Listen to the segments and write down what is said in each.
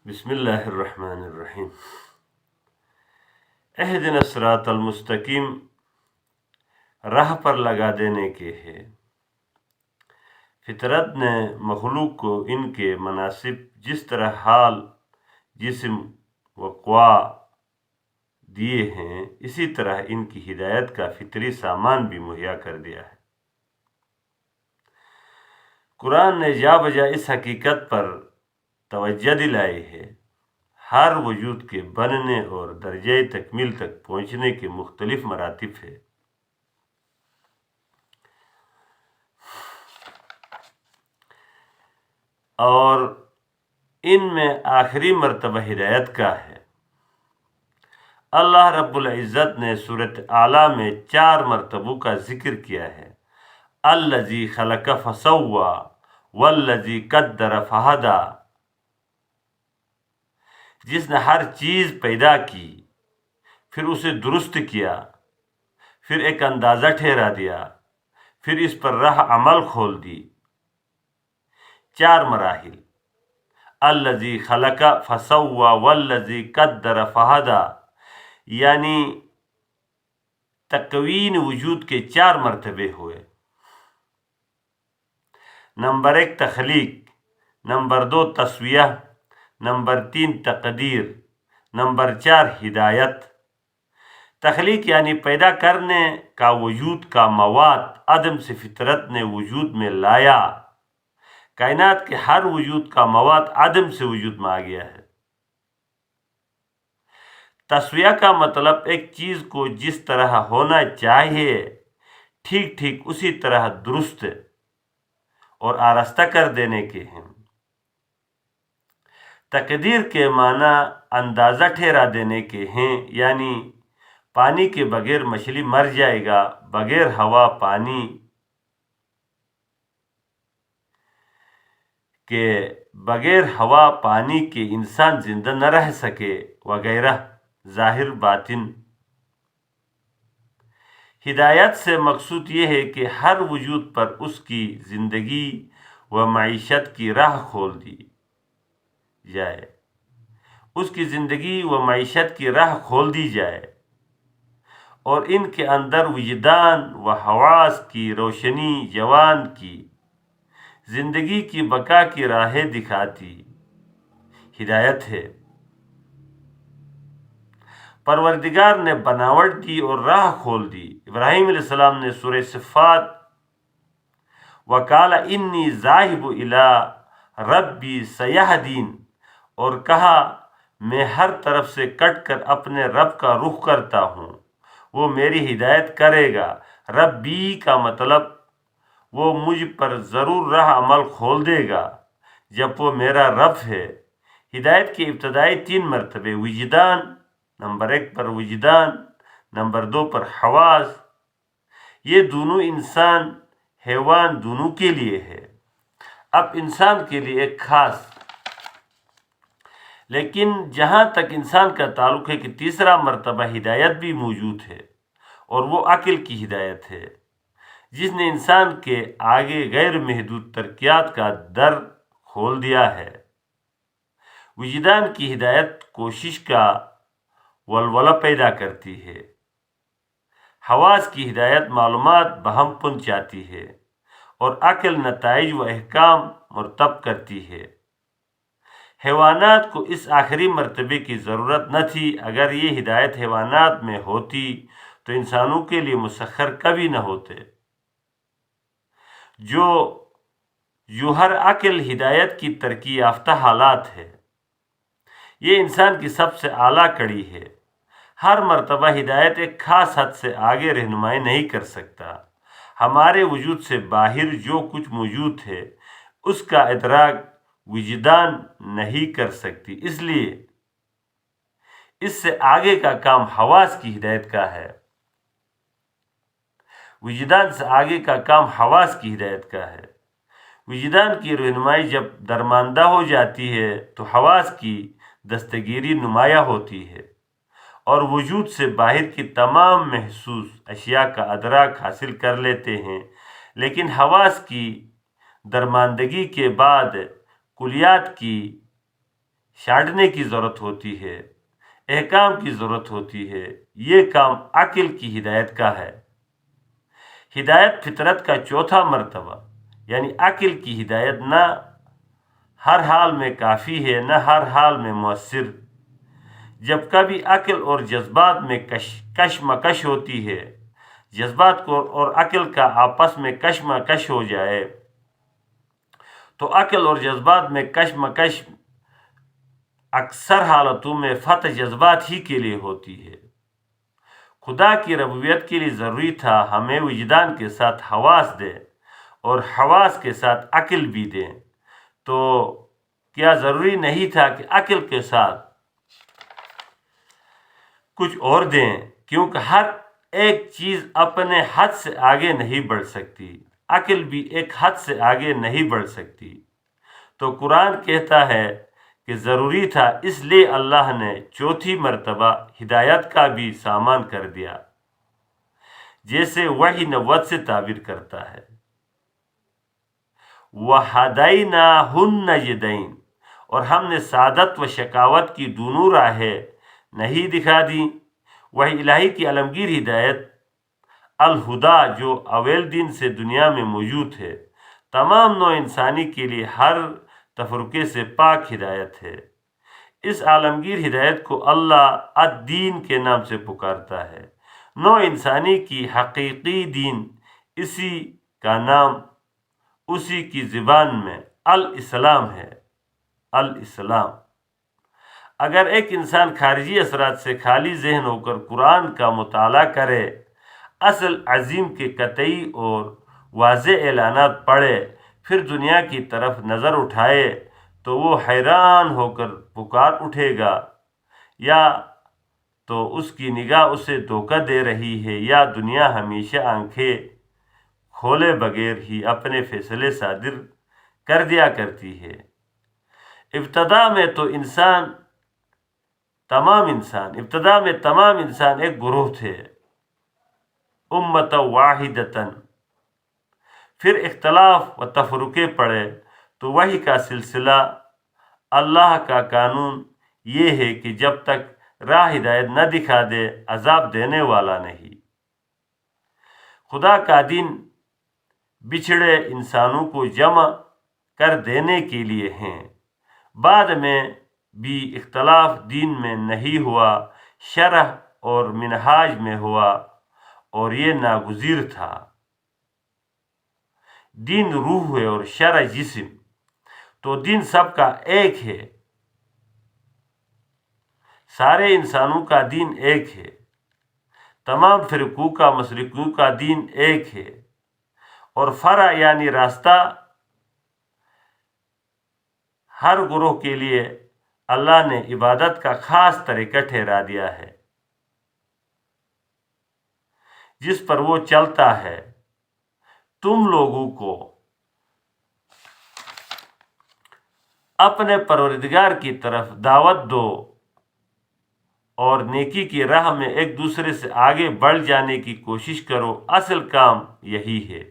بسم اللہ الرحمن الرحیم۔ اہدنا الصراط المستقیم راہ پر لگا دینے کے ہے۔ فطرت نے مخلوق کو ان کے مناسب جس طرح حال، جسم و قوا دیے ہیں، اسی طرح ان کی ہدایت کا فطری سامان بھی مہیا کر دیا ہے۔ قرآن نے جا بجا اس حقیقت پر توجہ دلائی ہے، ہر وجود کے بننے اور درجۂ تکمیل تک پہنچنے کے مختلف مراتب ہیں۔ اور ان میں آخری مرتبہ ہدایت کا ہے۔ اللہ رب العزت نے سورۃ اعلیٰ میں 4 مرتبوں کا ذکر کیا ہے۔ الذی خلق فسوی والذی قدر فہدی، جس نے ہر چیز پیدا کی، پھر اسے درست کیا، پھر ایک اندازہ ٹھہرا دیا، پھر اس پر راہ عمل کھول دی۔ 4 مراحل، الذی خلق فسوی والذی قدر فہدی، یعنی تکوین وجود کے 4 مرتبے ہوئے۔ نمبر 1 تخلیق، نمبر 2 تسویہ، نمبر 3 تقدیر، نمبر 4 ہدایت۔ تخلیق یعنی پیدا کرنے کا وجود کا مواد عدم سے فطرت نے وجود میں لایا۔ کائنات کے ہر وجود کا مواد عدم سے وجود میں آ گیا ہے۔ تسویہ کا مطلب ایک چیز کو جس طرح ہونا چاہیے ٹھیک ٹھیک اسی طرح درست اور آراستہ کر دینے کے ہیں۔ تقدیر کے معنی اندازہ ٹھہرا دینے کے ہیں، یعنی پانی کے بغیر مچھلی مر جائے گا، بغیر ہوا پانی کے انسان زندہ نہ رہ سکے وغیرہ، ظاہر باطن۔ ہدایت سے مقصود یہ ہے کہ ہر وجود پر اس کی زندگی و معیشت کی راہ کھول دی جائے، اس کی زندگی و معیشت کی راہ کھول دی جائے اور ان کے اندر وجدان و حواس کی روشنی جوان کی زندگی کی بقا کی راہیں دکھاتی ہدایت ہے۔ پروردگار نے بناوٹ دی اور راہ کھول دی۔ ابراہیم علیہ السلام نے سورہ صفات وَقَالَ إِنِّي ذَاهِبٌ إِلَىٰ رَبِّي سَيَهْدِينِ اور کہا میں ہر طرف سے کٹ کر اپنے رب کا رخ کرتا ہوں، وہ میری ہدایت کرے گا۔ ربی کا مطلب وہ مجھ پر ضرور راہ عمل کھول دے گا جب وہ میرا رب ہے۔ ہدایت کے ابتدائی 3 مرتبے، وجدان، نمبر 1 پر وجدان، نمبر 2 پر حواس، یہ دونوں انسان حیوان دونوں کے لیے ہے۔ اب انسان کے لیے ایک خاص، لیکن جہاں تک انسان کا تعلق ہے کہ تیسرا مرتبہ ہدایت بھی موجود ہے، اور وہ عقل کی ہدایت ہے، جس نے انسان کے آگے غیر محدود ترقیات کا در کھول دیا ہے۔ وجدان کی ہدایت کوشش کا ولولہ پیدا کرتی ہے۔ حواس کی ہدایت معلومات بہم پہنچاتی ہے، اور عقل نتائج و احکام مرتب کرتی ہے۔ حیوانات کو اس آخری مرتبے کی ضرورت نہ تھی۔ اگر یہ ہدایت حیوانات میں ہوتی تو انسانوں کے لیے مسخر کبھی نہ ہوتے۔ جو ہر عقل ہدایت کی ترقی یافتہ حالات ہے، یہ انسان کی سب سے اعلیٰ کڑی ہے۔ ہر مرتبہ ہدایت ایک خاص حد سے آگے رہنمائی نہیں کر سکتا۔ ہمارے وجود سے باہر جو کچھ موجود ہے اس کا ادراک وجدان نہیں کر سکتی، اس لیے اس سے آگے کا کام حواس کی ہدایت کا ہے۔ وجدان سے آگے کا کام حواس کی ہدایت کا ہے۔ وجدان کی رہنمائی جب درماندہ ہو جاتی ہے تو حواس کی دستگیری نمایاں ہوتی ہے، اور وجود سے باہر کی تمام محسوس اشیاء کا ادراک حاصل کر لیتے ہیں۔ لیکن حواس کی درماندگی کے بعد کلیات کی چھانٹنے کی ضرورت ہوتی ہے، احکام کی ضرورت ہوتی ہے، یہ کام عقل کی ہدایت کا ہے۔ ہدایت فطرت کا چوتھا مرتبہ یعنی عقل کی ہدایت نہ ہر حال میں کافی ہے، نہ ہر حال میں مؤثر۔ جب کبھی عقل اور جذبات میں کشمکش ہوتی ہے، جذبات کو اور عقل کا آپس میں کشمکش ہو جائے تو عقل اور جذبات میں کشمکش اکثر حالتوں میں فتح جذبات ہی کے لیے ہوتی ہے۔ خدا کی ربوبیت کے لیے ضروری تھا ہمیں وجدان کے ساتھ حواس دے اور حواس کے ساتھ عقل بھی دے، تو کیا ضروری نہیں تھا کہ عقل کے ساتھ کچھ اور دیں؟ کیونکہ ہر ایک چیز اپنے حد سے آگے نہیں بڑھ سکتی، عقل بھی ایک حد سے آگے نہیں بڑھ سکتی۔ تو قرآن کہتا ہے کہ ضروری تھا، اس لیے اللہ نے چوتھی مرتبہ ہدایت کا بھی سامان کر دیا، جیسے وحی نبوت سے تعبیر کرتا ہے۔ وَهَدَيْنَاهُ النَّجْدَيْنِ، اور ہم نے سعادت و شقاوت کی دونوں راہیں نہیں دکھا دی۔ وہی الہی کی عالمگیر ہدایت الہدا جو اول دن سے دنیا میں موجود ہے، تمام نوع انسانی کے لیے ہر تفرقے سے پاک ہدایت ہے۔ اس عالمگیر ہدایت کو اللہ الدین کے نام سے پکارتا ہے۔ نوع انسانی کی حقیقی دین اسی کا نام اسی کی زبان میں الاسلام ہے۔ الاسلام۔ اگر ایک انسان خارجی اثرات سے خالی ذہن ہو کر قرآن کا مطالعہ کرے، اصل عظیم کے قطعی اور واضح اعلانات پڑھے، پھر دنیا کی طرف نظر اٹھائے تو وہ حیران ہو کر پکار اٹھے گا، یا تو اس کی نگاہ اسے دھوکہ دے رہی ہے، یا دنیا ہمیشہ آنکھیں کھولے بغیر ہی اپنے فیصلے صادر کر دیا کرتی ہے۔ ابتدا میں تمام انسان ایک گروہ تھے، امت واحدتاً۔ پھر اختلاف و تفرقے پڑے تو وحی کا سلسلہ، اللہ کا قانون یہ ہے کہ جب تک راہ ہدایت نہ دکھا دے، عذاب دینے والا نہیں۔ خدا کا دین بچھڑے انسانوں کو جمع کر دینے کے لیے ہیں۔ بعد میں بھی اختلاف دین میں نہیں ہوا، شرح اور منہاج میں ہوا، اور یہ ناگزیر تھا۔ دین روح ہے اور شرع جسم، تو دین سب کا ایک ہے، سارے انسانوں کا دین ایک ہے، تمام فرقوں کا مسلکوں کا دین ایک ہے، اور فرع یعنی راستہ ہر گروہ کے لیے اللہ نے عبادت کا خاص طریقہ ٹھہرا دیا ہے جس پر وہ چلتا ہے۔ تم لوگوں کو اپنے پروردگار کی طرف دعوت دو اور نیکی کی راہ میں ایک دوسرے سے آگے بڑھ جانے کی کوشش کرو، اصل کام یہی ہے۔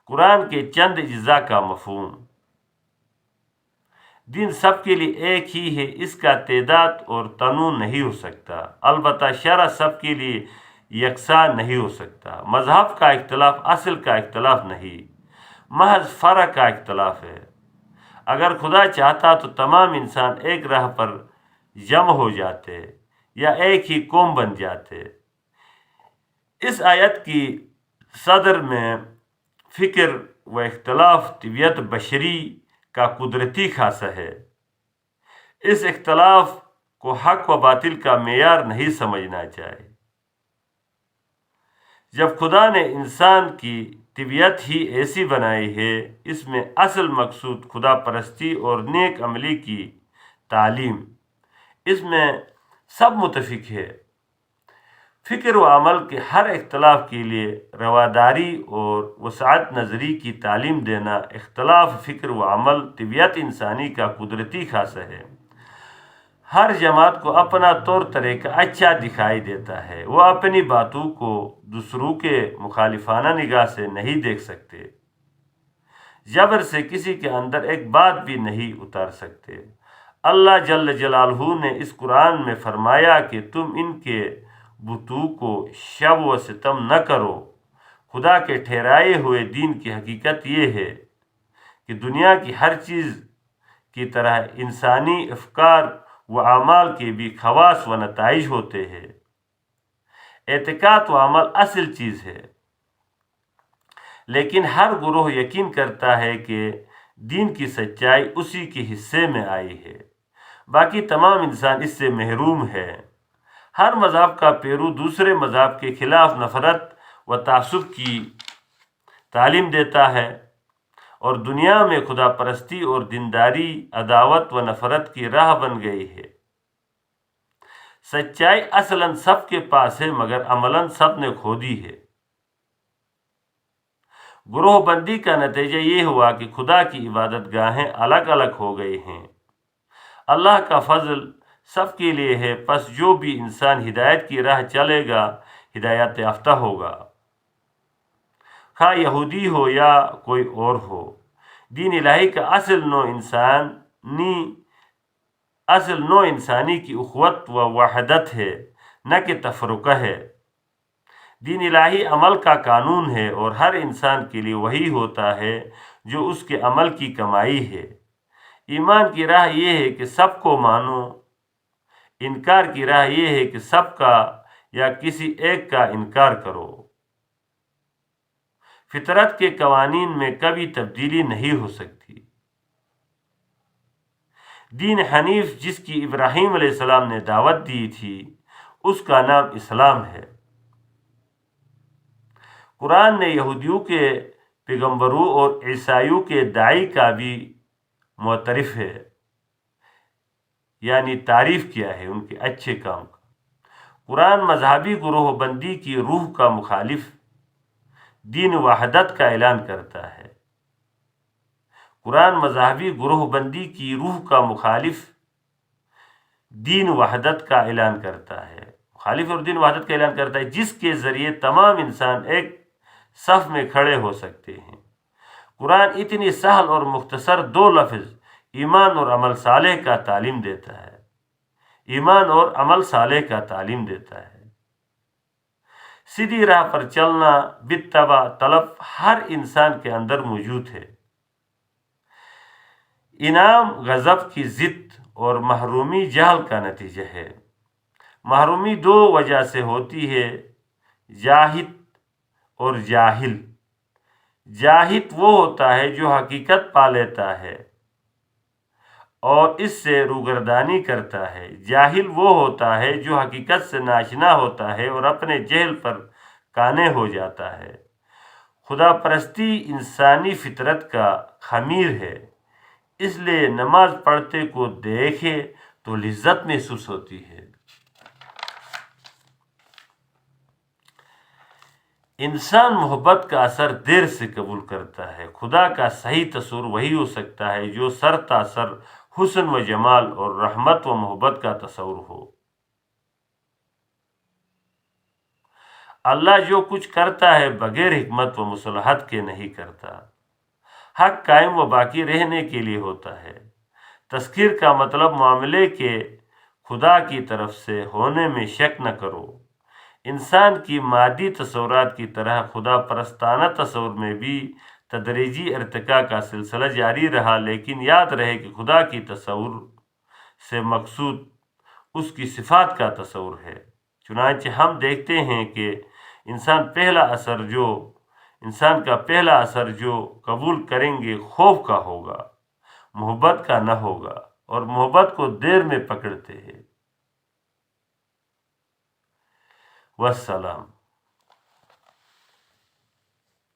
قرآن کے چند اجزاء کا مفہوم۔ دین سب کے لیے ایک ہی ہے، اس کا تعداد اور تنوع نہیں ہو سکتا، البتہ شرع سب کے لیے یکساں نہیں ہو سکتا۔ مذہب کا اختلاف اصل کا اختلاف نہیں، محض فرع کا اختلاف ہے۔ اگر خدا چاہتا تو تمام انسان ایک راہ پر جمع ہو جاتے یا ایک ہی قوم بن جاتے۔ اس آیت کی صدر میں فکر و اختلاف طبیعت بشری کا قدرتی خاصہ ہے۔ اس اختلاف کو حق و باطل کا معیار نہیں سمجھنا چاہیے۔ جب خدا نے انسان کی طبیعت ہی ایسی بنائی ہے، اس میں اصل مقصود خدا پرستی اور نیک عملی کی تعلیم، اس میں سب متفق ہے۔ فکر و عمل کے ہر اختلاف کے لیے رواداری اور وسعت نظری کی تعلیم دینا۔ اختلاف فکر و عمل طبیعت انسانی کا قدرتی خاصہ ہے۔ ہر جماعت کو اپنا طور طریقہ اچھا دکھائی دیتا ہے، وہ اپنی باتوں کو دوسروں کے مخالفانہ نگاہ سے نہیں دیکھ سکتے، جبر سے کسی کے اندر ایک بات بھی نہیں اتار سکتے۔ اللہ جل جلالہ نے اس قرآن میں فرمایا کہ تم ان کے بتوں کو شب و ستم نہ کرو۔ خدا کے ٹھہرائے ہوئے دین کی حقیقت یہ ہے کہ دنیا کی ہر چیز کی طرح انسانی افکار و اعمال کے بھی خواص و نتائج ہوتے ہیں۔ اعتقاد و عمل اصل چیز ہے، لیکن ہر گروہ یقین کرتا ہے کہ دین کی سچائی اسی کے حصے میں آئی ہے، باقی تمام انسان اس سے محروم ہے۔ ہر مذہب کا پیرو دوسرے مذہب کے خلاف نفرت و تعصب کی تعلیم دیتا ہے، اور دنیا میں خدا پرستی اور دینداری عداوت و نفرت کی راہ بن گئی ہے۔ سچائی اصلاً سب کے پاس ہے، مگر عملاً سب نے کھو دی ہے۔ گروہ بندی کا نتیجہ یہ ہوا کہ خدا کی عبادت گاہیں الگ الگ ہو گئی ہیں۔ اللہ کا فضل سب کے لیے ہے، پس جو بھی انسان ہدایت کی راہ چلے گا ہدایت یافتہ ہوگا، خواہ یہودی ہو یا کوئی اور ہو۔ دین الہی کا اصل نو انسانی کی اخوت و وحدت ہے، نہ کہ تفرقہ ہے۔ دین الہی عمل کا قانون ہے، اور ہر انسان کے لیے وہی ہوتا ہے جو اس کے عمل کی کمائی ہے۔ ایمان کی راہ یہ ہے کہ سب کو مانو، انکار کی راہ یہ ہے کہ سب کا یا کسی ایک کا انکار کرو۔ فطرت کے قوانین میں کبھی تبدیلی نہیں ہو سکتی۔ دین حنیف جس کی ابراہیم علیہ السلام نے دعوت دی تھی، اس کا نام اسلام ہے۔ قرآن نے یہودیوں کے پیغمبروں اور عیسائیوں کے داعی کا بھی معترف ہے، یعنی تعریف کیا ہے ان کے اچھے کام کا۔ قرآن مذہبی گروہ بندی کی روح کا مخالف دین وحدت کا اعلان کرتا ہے۔ قرآن مذہبی گروہ بندی کی روح کا مخالف دین وحدت کا اعلان کرتا ہے، جس کے ذریعے تمام انسان ایک صف میں کھڑے ہو سکتے ہیں۔ قرآن اتنی سہل اور مختصر دو لفظ ایمان اور عمل صالح کا تعلیم دیتا ہے۔ سیدھی راہ پر چلنا باتباع طلب ہر انسان کے اندر موجود ہے۔ انعام غضب کی ضد اور محرومی جہل کا نتیجہ ہے۔ محرومی دو وجہ سے ہوتی ہے، جاہد اور جاہل۔ جاہد وہ ہوتا ہے جو حقیقت پا لیتا ہے اور اس سے روگردانی کرتا ہے۔ جاہل وہ ہوتا ہے جو حقیقت سے ناشنا ہوتا ہے اور اپنے جہل پر قانع ہو جاتا ہے۔ خدا پرستی انسانی فطرت کا خمیر ہے، اس لیے نماز پڑھتے کو دیکھے تو لذت محسوس ہوتی ہے۔ انسان محبت کا اثر دیر سے قبول کرتا ہے۔ خدا کا صحیح تصور وہی ہو سکتا ہے جو سر تا سر حسن و جمال اور رحمت و محبت کا تصور ہو۔ اللہ جو کچھ کرتا ہے بغیر حکمت و مصلحت کے نہیں کرتا۔ حق قائم و باقی رہنے کے لیے ہوتا ہے۔ تذکیر کا مطلب معاملے کے خدا کی طرف سے ہونے میں شک نہ کرو۔ انسان کی مادی تصورات کی طرح خدا پرستانہ تصور میں بھی تدریجی ارتقاء کا سلسلہ جاری رہا، لیکن یاد رہے کہ خدا کی تصور سے مقصود اس کی صفات کا تصور ہے۔ چنانچہ ہم دیکھتے ہیں کہ انسان کا پہلا اثر جو قبول کریں گے خوف کا ہوگا، محبت کا نہ ہوگا، اور محبت کو دیر میں پکڑتے ہیں۔ والسلام۔